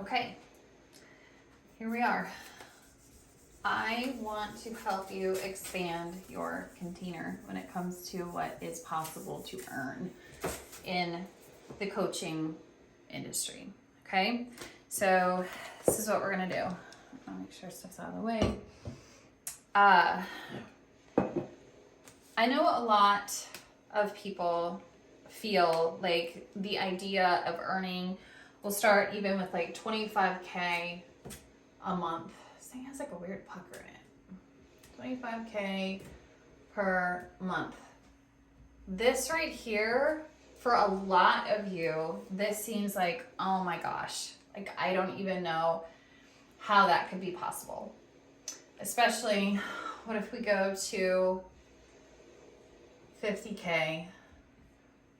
Okay, here we are. I want to help you expand your container when it comes to what is possible to earn in the coaching industry. Okay, so this is what we're gonna do. I'll make sure stuff's out of the way. I know a lot of people feel like the idea of earning will start even with like 25K a month. This thing has like a weird pucker in it. 25K per month. This right here, for a lot of you, this seems like, oh my gosh, like I don't even know how that could be possible. Especially, what if we go to 50K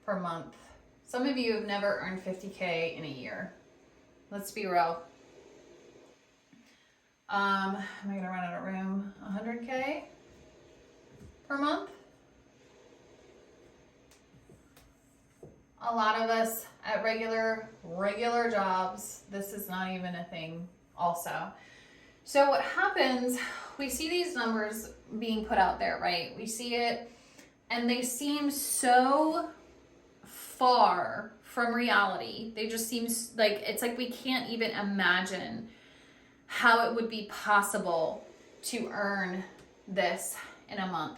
per month? Some of you have never earned 50K in a year. Let's be real. Am I gonna run out of room? 100K per month? A lot of us at regular jobs, this is not even a thing also. So what happens, we see these numbers being put out there, right? We see it and they seem so far from reality. They just seem like, it's like we can't even imagine how it would be possible to earn this in a month.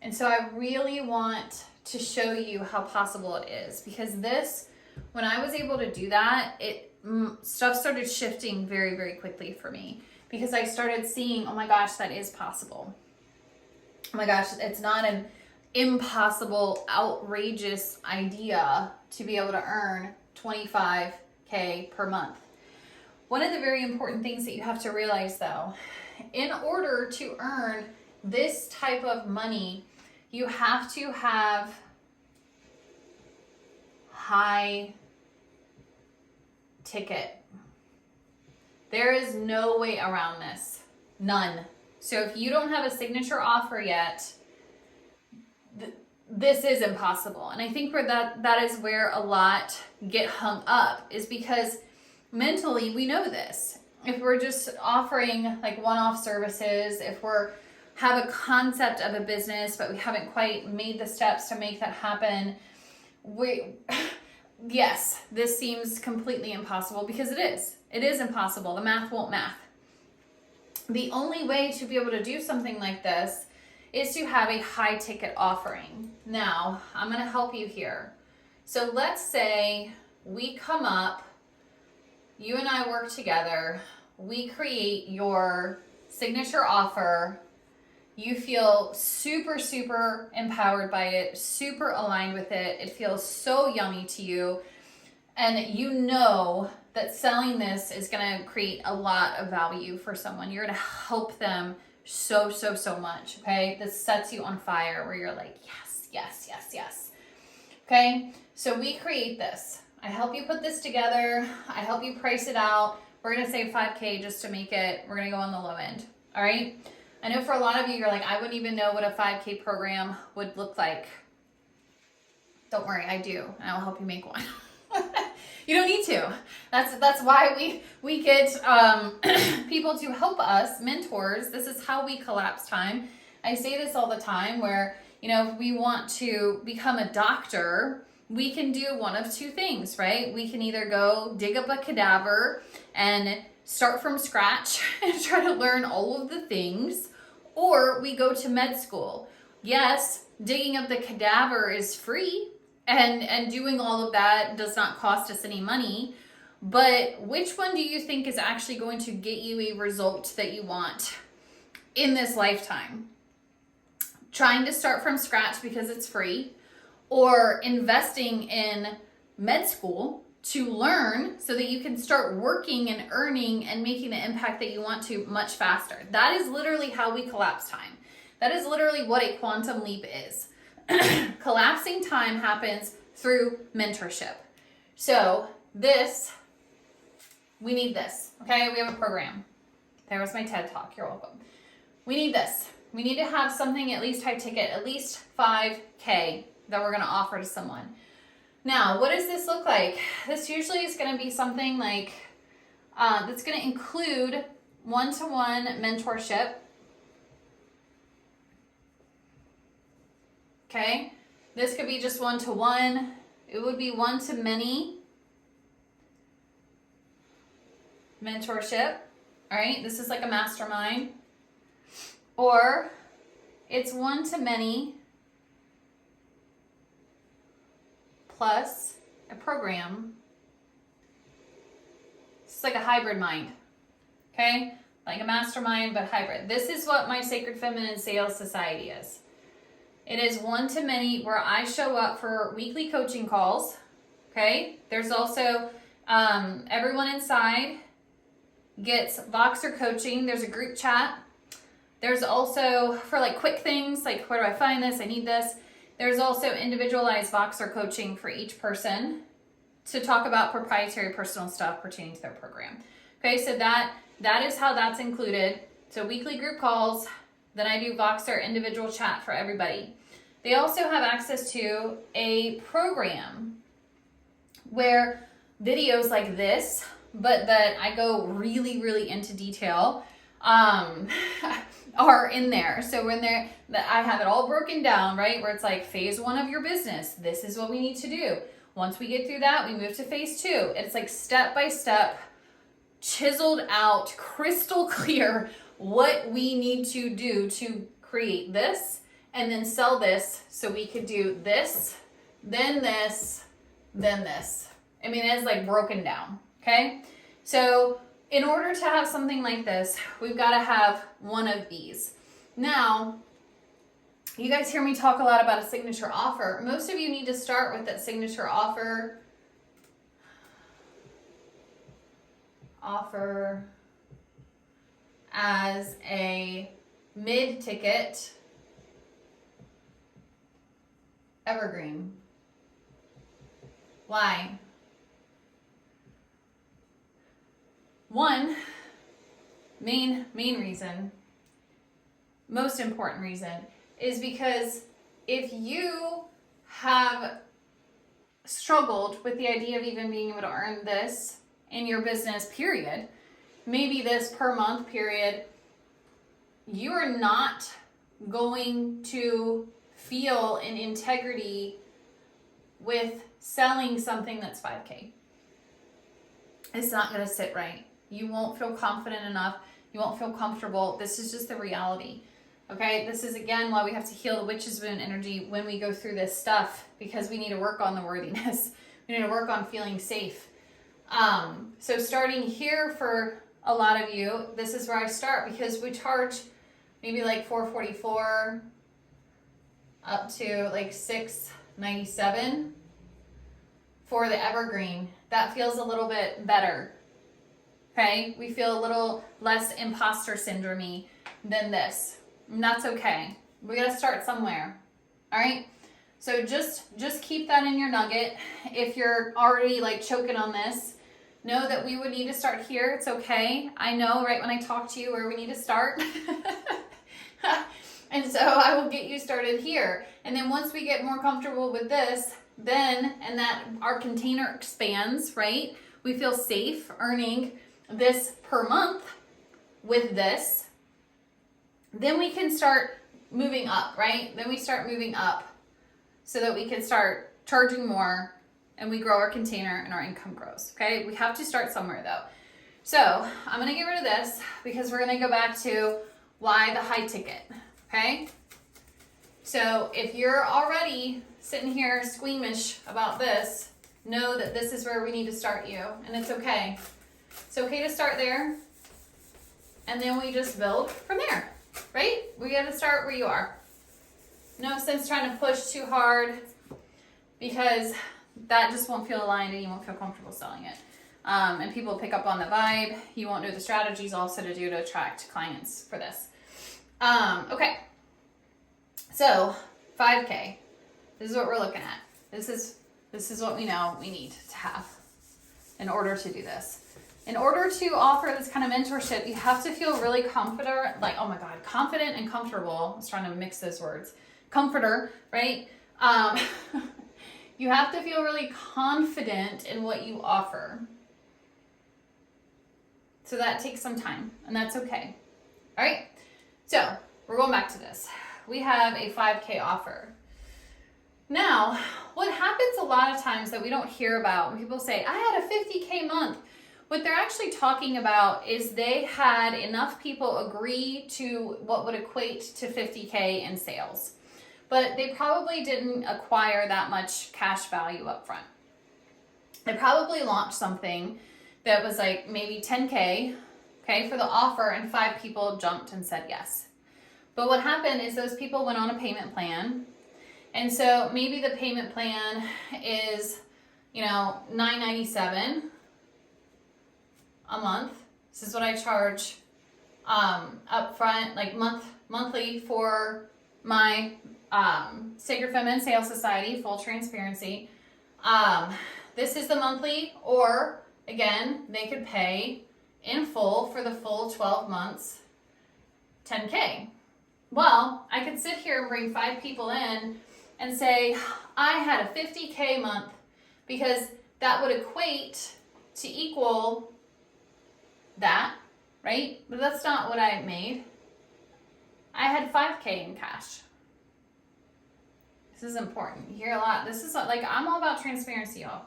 And so I really want to show you how possible it is, because this, when I was able to do that, stuff started shifting very, very quickly for me, because I started seeing, oh my gosh, that is possible. Oh my gosh, it's not an impossible, outrageous idea to be able to earn 25K per month. One of the very important things that you have to realize though, in order to earn this type of money, you have to have high ticket. There is no way around this. None. So if you don't have a signature offer yet, this is impossible. And I think where that is where a lot get hung up, is because mentally we know this. If we're just offering like one-off services, if we're have a concept of a business but we haven't quite made the steps to make that happen, yes, this seems completely impossible, because it is impossible. The math won't math. The only way to be able to do something like this is to have a high ticket offering. Now, I'm going to help you here. So let's say we come up, you and I work together, we create your signature offer. You feel super, super empowered by it, super aligned with it. It feels so yummy to you. And you know that selling this is going to create a lot of value for someone. You're going to help them so, so, so much. Okay. This sets you on fire where you're like, yes, yes, yes, yes. Okay. So we create this. I help you put this together. I help you price it out. We're going to say 5K just to make it, we're going to go on the low end. All right. I know for a lot of you, you're like, I wouldn't even know what a 5K program would look like. Don't worry, I do. And I'll help you make one. You don't need to. That's why we get people to help us, mentors. This is how we collapse time. I say this all the time where, you know, if we want to become a doctor, we can do one of two things, right? We can either go dig up a cadaver and start from scratch and try to learn all of the things, or we go to med school. Yes, digging up the cadaver is free, and doing all of that does not cost us any money, but which one do you think is actually going to get you a result that you want in this lifetime? Trying to start from scratch because it's free, or investing in med school to learn so that you can start working and earning and making the impact that you want to much faster. That is literally how we collapse time. That is literally what a quantum leap is. Collapsing time happens through mentorship. So this, we need this, okay? We have a program. There was my TED Talk, you're welcome. We need this. We need to have something at least high ticket, at least 5K that we're gonna offer to someone. Now, what does this look like? This usually is gonna be something like that's going to include one-to-one mentorship. Okay, this could be just one-to-one. It would be one-to-many mentorship. All right, this is like a mastermind. Or it's one-to-many plus a program. It's like a hybrid mind. Okay, like a mastermind, but hybrid. This is what my Sacred Feminine Sales Society is. It is one-to-many where I show up for weekly coaching calls. Okay, there's also everyone inside gets Voxer coaching. There's a group chat. There's also for like quick things like where do I find this? I need this. There's also individualized Voxer coaching for each person to talk about proprietary personal stuff pertaining to their program. Okay, so that is how that's included. So weekly group calls, then I do Voxer individual chat for everybody. They also have access to a program where videos like this, but that I go really, really into detail, are in there. So when I have it all broken down, right? Where it's like phase 1 of your business. This is what we need to do. Once we get through that, we move to phase 2. It's like step by step, chiseled out, crystal clear what we need to do to create this and then sell this so we could do this, then this, then this. I mean, it's like broken down, okay? So in order to have something like this, we've got to have one of these. Now, you guys hear me talk a lot about a signature offer. Most of you need to start with that signature offer as a mid-ticket evergreen. Why? One main reason, most important reason, is because if you have struggled with the idea of even being able to earn this in your business, period, maybe this per month period, you are not going to feel in integrity with selling something that's 5K. It's not going to sit right. You won't feel confident enough. You won't feel comfortable. This is just the reality. Okay, this is again why we have to heal the witch's wound energy when we go through this stuff, because we need to work on the worthiness. We need to work on feeling safe. So starting here for a lot of you, this is where I start, because we charge maybe like $444 up to like $697 for the evergreen. That feels a little bit better. Okay, we feel a little less imposter syndrome-y than this. And that's okay. We gotta start somewhere. All right. So just keep that in your nugget. If you're already like choking on this, know that we would need to start here. It's okay. I know right when I talk to you where we need to start. And so I will get you started here. And then once we get more comfortable with this, then, and that our container expands, right? We feel safe earning this per month with this. Then we can start moving up, right? Then we start moving up so that we can start charging more and we grow our container and our income grows, okay? We have to start somewhere though. So I'm gonna get rid of this because we're gonna go back to why the high ticket, okay? So if you're already sitting here squeamish about this, know that this is where we need to start you, and it's okay. It's okay to start there, and then we just build from there, right? We gotta start where you are. No sense trying to push too hard because that just won't feel aligned and you won't feel comfortable selling it. And people pick up on the vibe. You won't know the strategies also to do to attract clients for this. Okay. So 5K, this is what we're looking at. This is what we know we need to have in order to do this. In order to offer this kind of mentorship, you have to feel really confident, like, oh my God, confident and comfortable. I was trying to mix those words. Comforter, right? You have to feel really confident in what you offer. So that takes some time, and that's okay. All right, so we're going back to this. We have a 5K offer. Now, what happens a lot of times that we don't hear about when people say, I had a 50K month, what they're actually talking about is they had enough people agree to what would equate to 50K in sales, but they probably didn't acquire that much cash value up front. They probably launched something that was like maybe 10K, okay, for the offer, and 5 people jumped and said yes. But what happened is those people went on a payment plan. And so maybe the payment plan is, $9.97 a month. This is what I charge upfront, like monthly for my Sacred Feminine Sales Society, full transparency. This is the monthly, or again, they could pay in full for the full 12 months, 10K. Well, I could sit here and bring 5 people in and say, I had a 50K month, because that would equate to equal that, right? But that's not what I made. I had 5K in cash. This is important. You hear a lot. This is like, I'm all about transparency, y'all.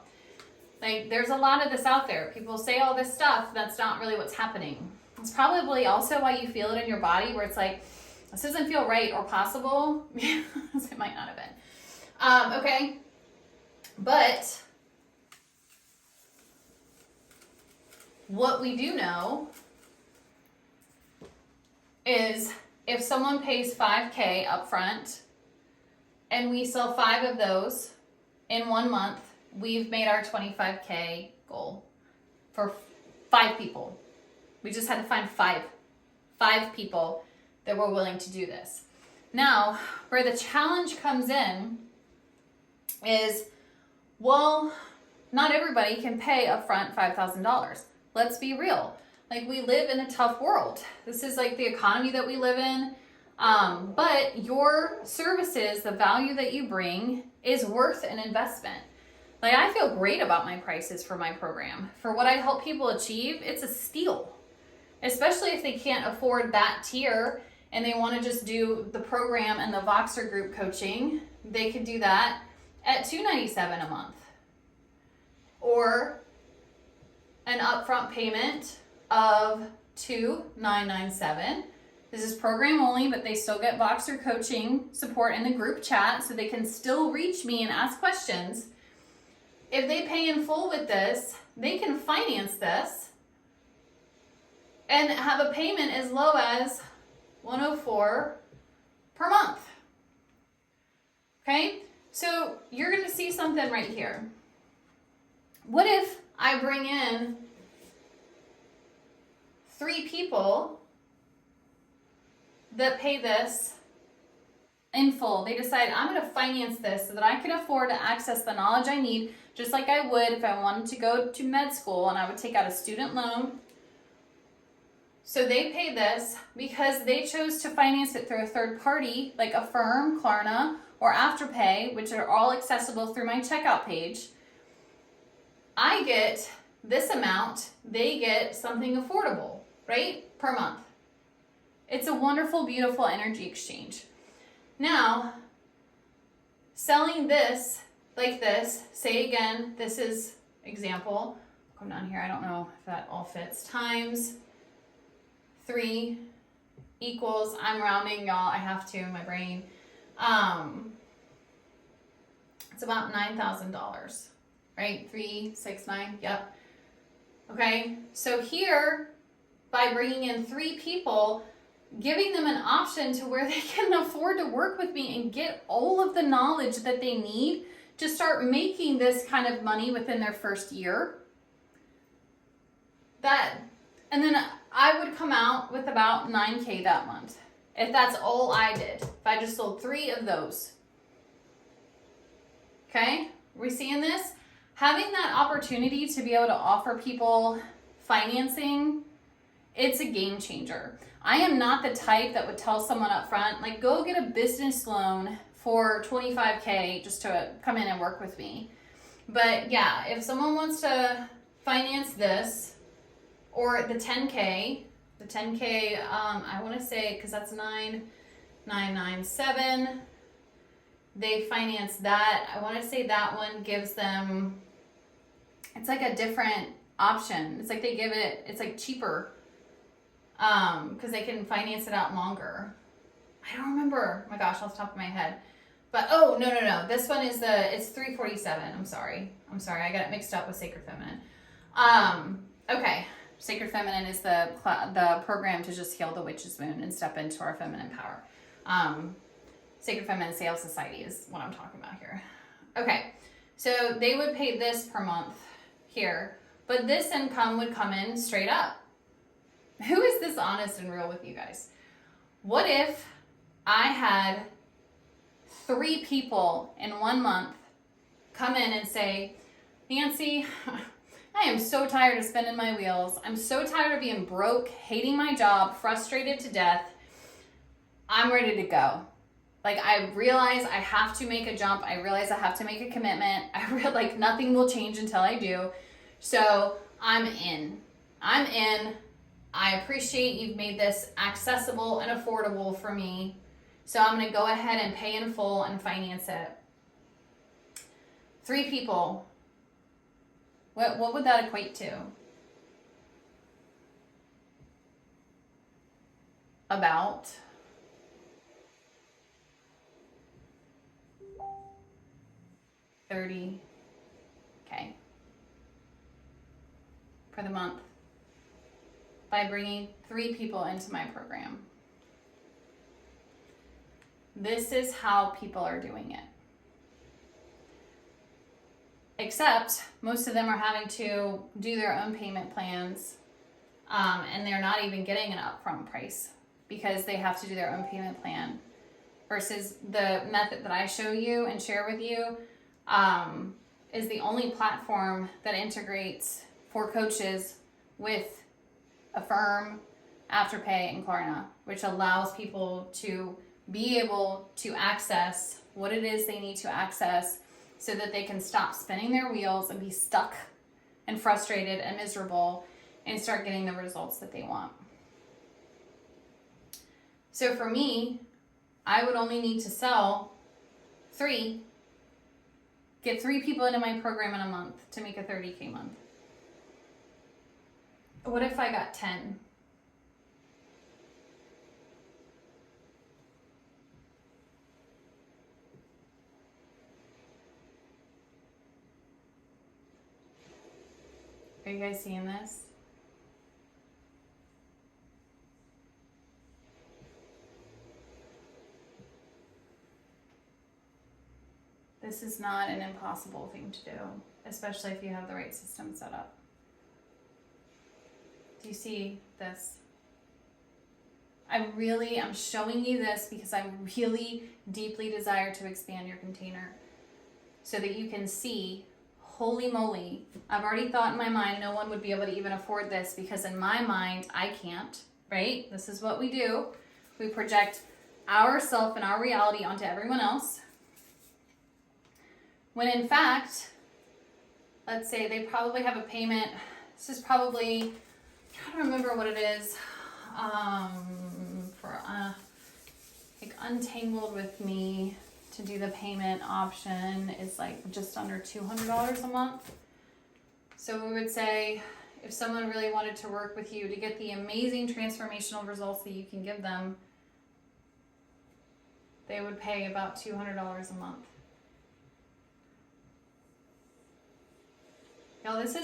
Like, there's a lot of this out there. People say all this stuff. That's not really what's happening. It's probably also why you feel it in your body, where it's like, this doesn't feel right or possible. It might not have been. Okay. But what we do know is if someone pays 5K up front and we sell 5 of those in 1 month, we've made our 25K goal for 5 people. We just had to find 5 people that were willing to do this. Now, where the challenge comes in is, well, not everybody can pay upfront $5,000. Let's be real. Like, we live in a tough world. This is like the economy that we live in. But your services, the value that you bring, is worth an investment. Like, I feel great about my prices for my program. For what I help people achieve, it's a steal. Especially if they can't afford that tier and they want to just do the program and the Voxer group coaching, they could do that at $297 a month. Or an upfront payment of $2,997. This is program only, but they still get Voxer coaching support in the group chat, so they can still reach me and ask questions. If they pay in full with this, they can finance this and have a payment as low as $104 per month. Okay? So you're going to see something right here. What if I bring in 3 people that pay this in full? They decide, I'm going to finance this so that I can afford to access the knowledge I need, just like I would if I wanted to go to med school and I would take out a student loan. So they pay this because they chose to finance it through a third party, like Affirm, Klarna, or Afterpay, which are all accessible through my checkout page. I get this amount, they get something affordable, right? Per month. It's a wonderful, beautiful energy exchange. Now, selling this like this, say again, this is example, come down here, I don't know if that all fits, times 3 equals, I'm rounding, y'all, I have to in my brain. It's about $9,000, right? 369, yep. Okay, so here, by bringing in 3 people, giving them an option to where they can afford to work with me and get all of the knowledge that they need to start making this kind of money within their first year. And then I would come out with about 9K that month, if that's all I did. If I just sold 3 of those. Okay, we seeing this? Having that opportunity to be able to offer people financing, it's a game changer. I am not the type that would tell someone up front, like, go get a business loan for $25K just to come in and work with me. But yeah, if someone wants to finance this, or the 10K. The 10K, I want to say, because that's 9,997. They finance that. I want to say that one gives them, it's like a different option. It's like they give it, it's like cheaper, because they can finance it out longer. I don't remember, oh my gosh, off the top of my head. But, oh, no. This one is it's 347. I'm sorry. I got it mixed up with Sacred Feminine. Okay. Sacred Feminine is the program to just heal the witch's wound and step into our feminine power. Sacred Feminine Sales Society is what I'm talking about here. Okay. So they would pay this per month here, but this income would come in straight up. Who is this honest and real with you guys? What if I had 3 people in 1 month come in and say, Nancy, I am so tired of spinning my wheels. I'm so tired of being broke, hating my job, frustrated to death. I'm ready to go. Like, I realize I have to make a jump. I realize I have to make a commitment. I realize like nothing will change until I do. So I'm in. I appreciate you've made this accessible and affordable for me. So I'm going to go ahead and pay in full and finance it. 3 people. What would that equate to? About $30K for the month by bringing 3 people into my program. This is how people are doing it. Except most of them are having to do their own payment plans, and they're not even getting an upfront price because they have to do their own payment plan. Versus the method that I show you and share with you is the only platform that integrates for coaches with Affirm, Afterpay, and Klarna, which allows people to be able to access what it is they need to access so that they can stop spinning their wheels and be stuck and frustrated and miserable and start getting the results that they want. So for me, I would only need to sell 3, get 3 people into my program in a month to make a $30K month. What if I got 10? Are you guys seeing this? This is not an impossible thing to do, especially if you have the right system set up. Do you see this? I'm showing you this because I really deeply desire to expand your container so that you can see, holy moly, I've already thought in my mind no one would be able to even afford this because in my mind, I can't, right? This is what we do. We project ourself and our reality onto everyone else. When in fact, let's say they probably have a payment. This is probably, I'm trying to remember what it is, for like Untangled with Me to do the payment option is like just under $200 a month. So we would say if someone really wanted to work with you to get the amazing transformational results that you can give them, they would pay about $200 a month. Y'all, this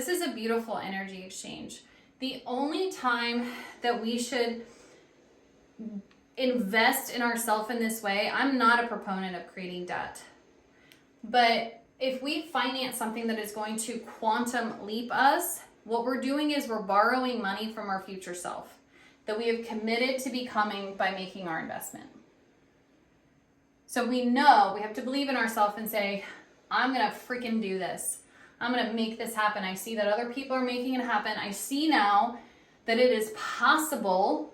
is a beautiful energy exchange. The only time that we should invest in ourselves in this way, I'm not a proponent of creating debt. But if we finance something that is going to quantum leap us, what we're doing is we're borrowing money from our future self that we have committed to becoming by making our investment. So we know we have to believe in ourselves and say, I'm going to freaking do this. I'm going to make this happen. I see that other people are making it happen. I see now that it is possible,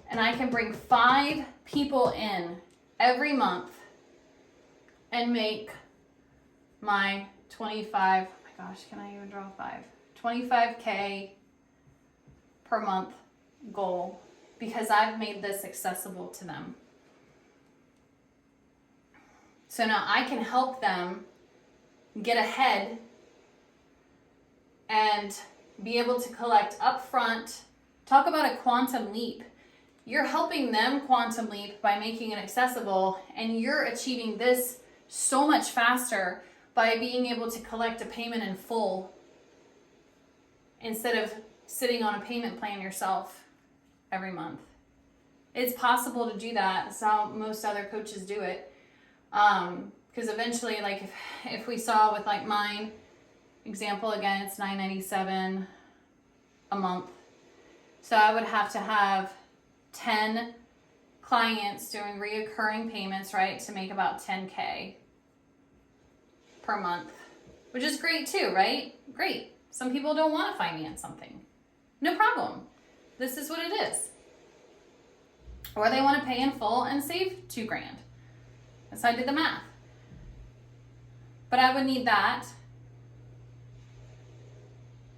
and I can bring 5 people in every month and make my 25, oh my gosh, can I even draw 5? $25K per month goal because I've made this accessible to them. So now I can help them get ahead and be able to collect upfront. Talk about a quantum leap. You're helping them quantum leap by making it accessible, and you're achieving this so much faster by being able to collect a payment in full instead of sitting on a payment plan yourself every month. It's possible to do that. That's how most other coaches do it. Because eventually, like if we saw with like mine example, again, it's $9.97 a month. So I would have to have 10 clients doing reoccurring payments, right, to make about $10K per month, which is great too, right? Great. Some people don't want to finance something. No problem. This is what it is. Or they want to pay in full and save $2,000. So I did the math. But I would need that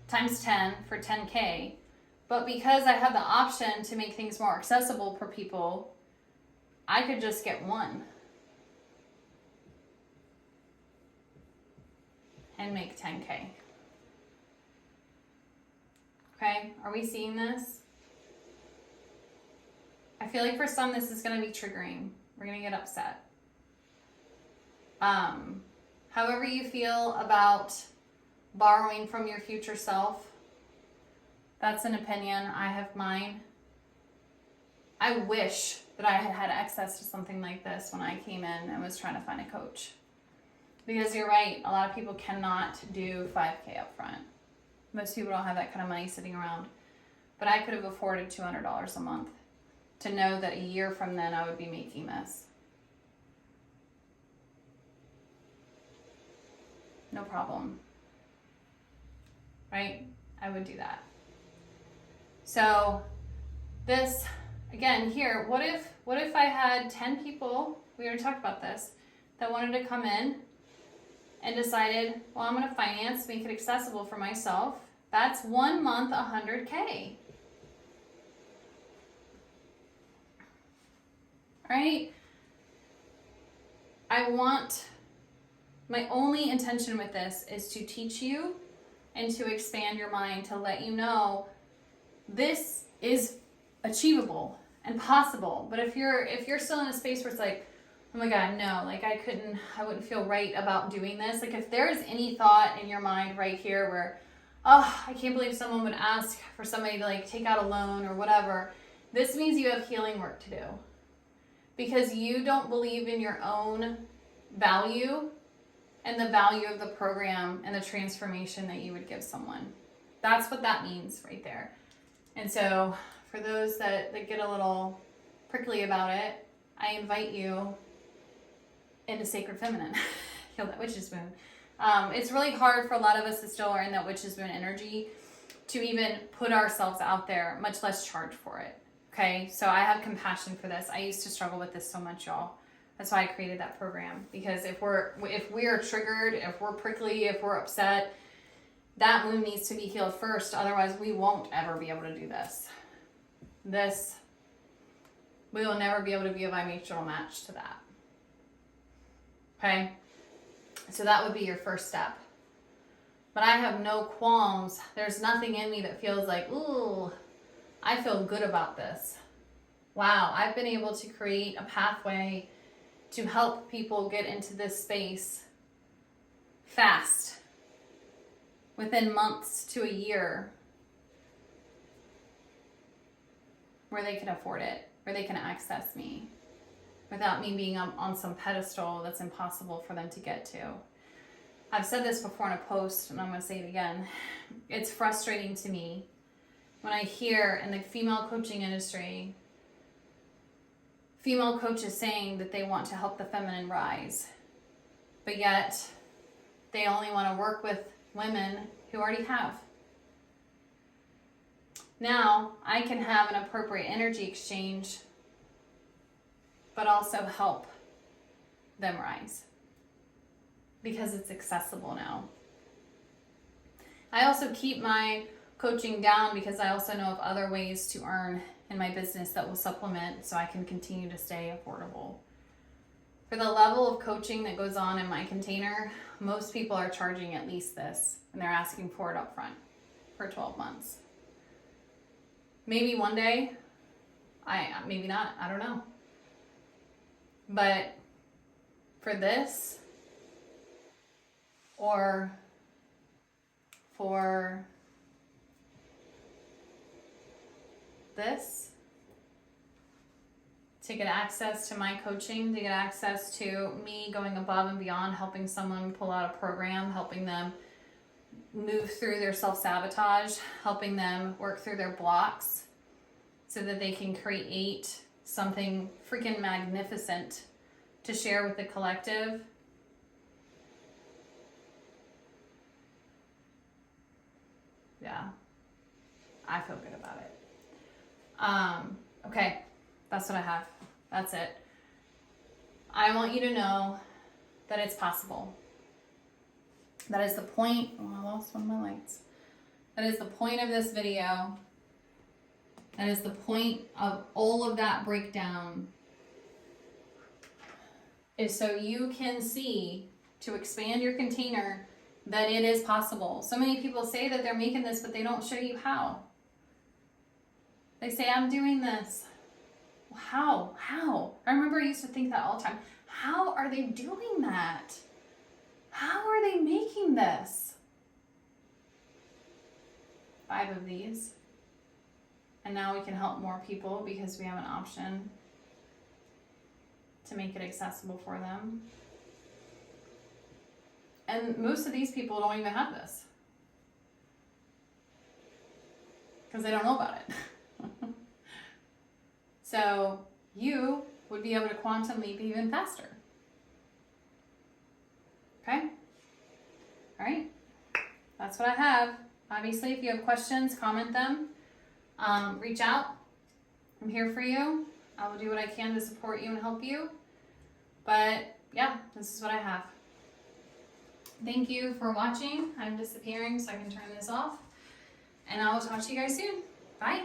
times 10 for $10K. But because I have the option to make things more accessible for people, I could just get one and make $10K. Okay, are we seeing this? I feel like for some this is going to be triggering. We're going to get upset. However you feel about borrowing from your future self, that's an opinion. I have mine. I wish that I had had access to something like this when I came in and was trying to find a coach. Because you're right, a lot of people cannot do $5K up front. Most people don't have that kind of money sitting around. But I could have afforded $200 a month to know that a year from then I would be making this. No problem. Right? I would do that. So this, again, here, what if I had 10 people, we already talked about this, that wanted to come in and decided, well, I'm going to finance, make it accessible for myself. That's 1 month, $100K. Right? My only intention with this is to teach you and to expand your mind, to let you know this is achievable and possible. But if you're still in a space where it's like, oh my God, no, like I wouldn't feel right about doing this. Like if there's any thought in your mind right here where, oh, I can't believe someone would ask for somebody to like take out a loan or whatever, this means you have healing work to do. Because you don't believe in your own value and the value of the program and the transformation that you would give someone. That's what that means right there. And so for those that get a little prickly about it, I invite you into Sacred Feminine. Heal that witch's wound. It's really hard for a lot of us that still are in that witch's wound energy to even put ourselves out there, much less charge for it. Okay, so I have compassion for this. I used to struggle with this so much, y'all. That's why I created that program. Because if we are triggered, if we're prickly, if we're upset, that wound needs to be healed first. Otherwise, we won't ever be able to do this. We will never be able to be a bi-mutual match to that. Okay? So that would be your first step. But I have no qualms. There's nothing in me that feels like, ooh, I feel good about this. Wow, I've been able to create a pathway to help people get into this space fast, within months to a year, where they can afford it, where they can access me, without me being on some pedestal that's impossible for them to get to. I've said this before in a post, and I'm going to say it again. It's frustrating to me when I hear in the female coaching industry, female coaches saying that they want to help the feminine rise, but yet they only want to work with women who already have. Now, I can have an appropriate energy exchange, but also help them rise because it's accessible now. I also keep my coaching down because I also know of other ways to earn in my business that will supplement so I can continue to stay affordable. For the level of coaching that goes on in my container, most people are charging at least this, and they're asking for it up front for 12 months. Maybe one day, maybe not, I don't know. But for this, or for this, to get access to my coaching, to get access to me going above and beyond, helping someone pull out a program, helping them move through their self-sabotage, helping them work through their blocks so that they can create something freaking magnificent to share with the collective. Yeah, I feel good about it. Okay, that's what I have. That's it. I want you to know that it's possible. That is the point. Oh, I lost one of my lights. That is the point of this video. That is the point of all of that breakdown. Is so you can see, to expand your container, that it is possible. So many people say that they're making this, but they don't show you how. They say, I'm doing this. Well, how? How? I remember I used to think that all the time. How are they doing that? How are they making this? 5 of these. And now we can help more people because we have an option to make it accessible for them. And most of these people don't even have this because they don't know about it. So you would be able to quantum leap even faster. Okay? All right. That's what I have. Obviously, if you have questions, comment them. Reach out. I'm here for you. I will do what I can to support you and help you. But yeah, this is what I have. Thank you for watching. I'm disappearing so I can turn this off. And I will talk to you guys soon. Bye.